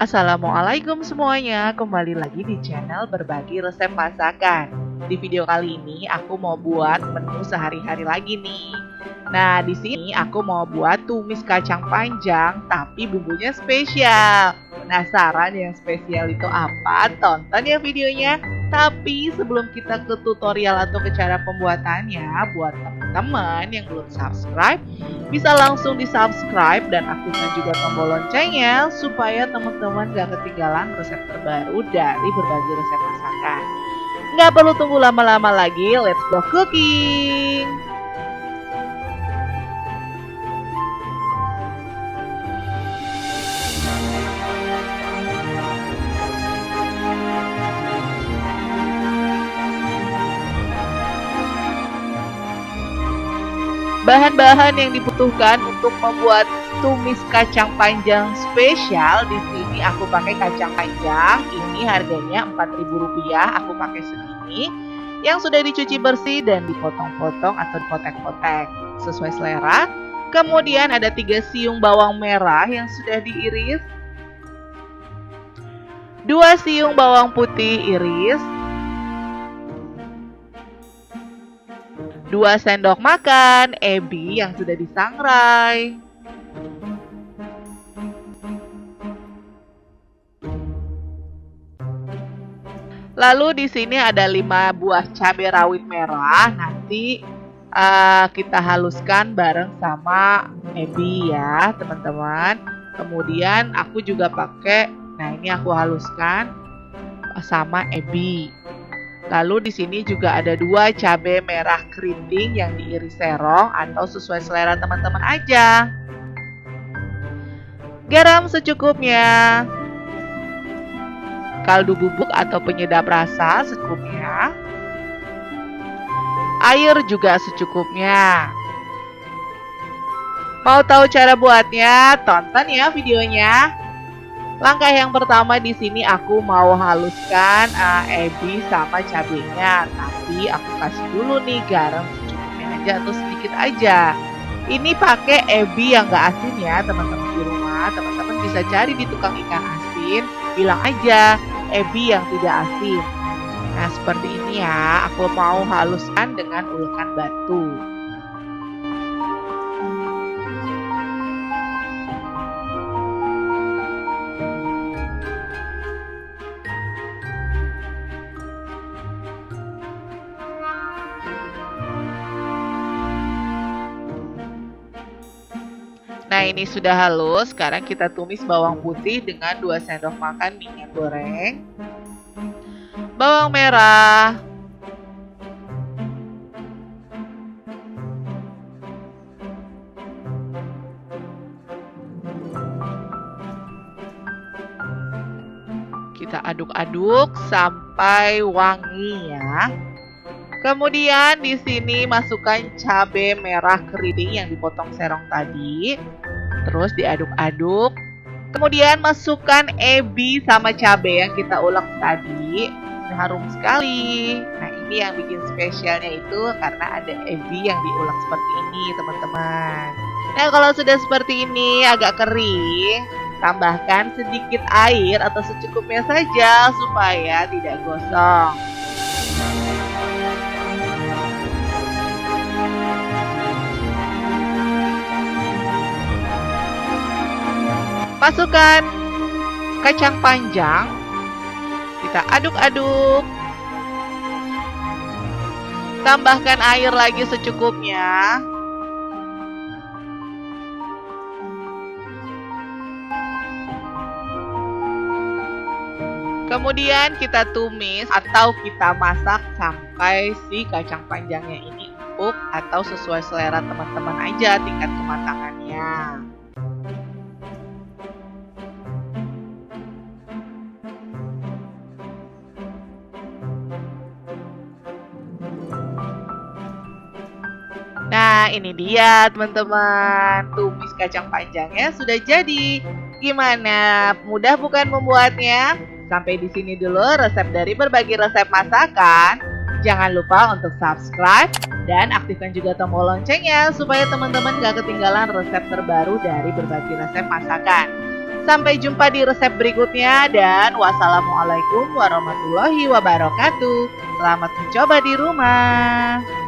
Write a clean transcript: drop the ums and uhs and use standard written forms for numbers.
Assalamualaikum semuanya, kembali lagi di channel berbagi resep masakan. Di video kali ini aku mau buat menu sehari-hari lagi nih. Nah, di sini aku mau buat tumis kacang panjang tapi bumbunya spesial. Penasaran yang spesial itu apa? Tonton ya videonya. Tapi sebelum kita ke tutorial atau ke cara pembuatannya, buat teman-teman yang belum subscribe, bisa langsung di subscribe dan aktifkan juga tombol loncengnya supaya teman-teman gak ketinggalan resep terbaru dari berbagi resep masakan. Nggak perlu tunggu lama-lama lagi, let's go cooking! Bahan-bahan yang dibutuhkan untuk membuat tumis kacang panjang spesial, di sini aku pakai kacang panjang. Ini harganya Rp4.000. Aku pakai segini yang sudah dicuci bersih dan dipotong-potong atau dipotek-potek sesuai selera. Kemudian ada 3 siung bawang merah yang sudah diiris, 2 siung bawang putih iris, 2 sendok makan ebi yang sudah disangrai. Lalu di sini ada 5 buah cabai rawit merah. Nanti kita haluskan bareng sama ebi ya, teman-teman. Kemudian aku juga pakai, nah ini aku haluskan sama ebi. Lalu di sini juga ada 2 cabai merah keriting yang diiris serong atau sesuai selera teman-teman aja. Garam secukupnya. Kaldu bubuk atau penyedap rasa secukupnya. Air juga secukupnya. Mau tahu cara buatnya? Tonton ya videonya. Langkah yang pertama di sini aku mau haluskan ebi sama cabenya, tapi aku kasih dulu nih garam secukupnya aja atau sedikit aja. Ini pakai ebi yang gak asin ya teman-teman di rumah. Teman-teman bisa cari di tukang ikan asin, bilang aja ebi yang tidak asin. Nah seperti ini ya, aku mau haluskan dengan ulekan batu. Nah ini sudah halus, sekarang kita tumis bawang putih dengan 2 sendok makan minyak goreng. Bawang merah. Kita aduk-aduk sampai wangi ya. Kemudian di sini masukkan cabai merah keriting yang dipotong serong tadi. Terus diaduk-aduk. Kemudian masukkan ebi sama cabai yang kita ulek tadi. Harum sekali. Nah ini yang bikin spesialnya itu karena ada ebi yang diulek seperti ini teman-teman. Nah kalau sudah seperti ini agak kering, tambahkan sedikit air atau secukupnya saja supaya tidak gosong. Masukkan kacang panjang, kita aduk-aduk. Tambahkan air lagi secukupnya. Kemudian kita tumis atau kita masak sampai si kacang panjangnya ini empuk atau sesuai selera teman-teman aja tingkat kematangannya. Nah ini dia teman-teman, tumis kacang panjangnya sudah jadi. Gimana? Mudah bukan membuatnya? Sampai di sini dulu resep dari berbagi resep masakan. Jangan lupa untuk subscribe dan aktifkan juga tombol loncengnya supaya teman-teman gak ketinggalan resep terbaru dari berbagi resep masakan. Sampai jumpa di resep berikutnya dan wassalamualaikum warahmatullahi wabarakatuh. Selamat mencoba di rumah.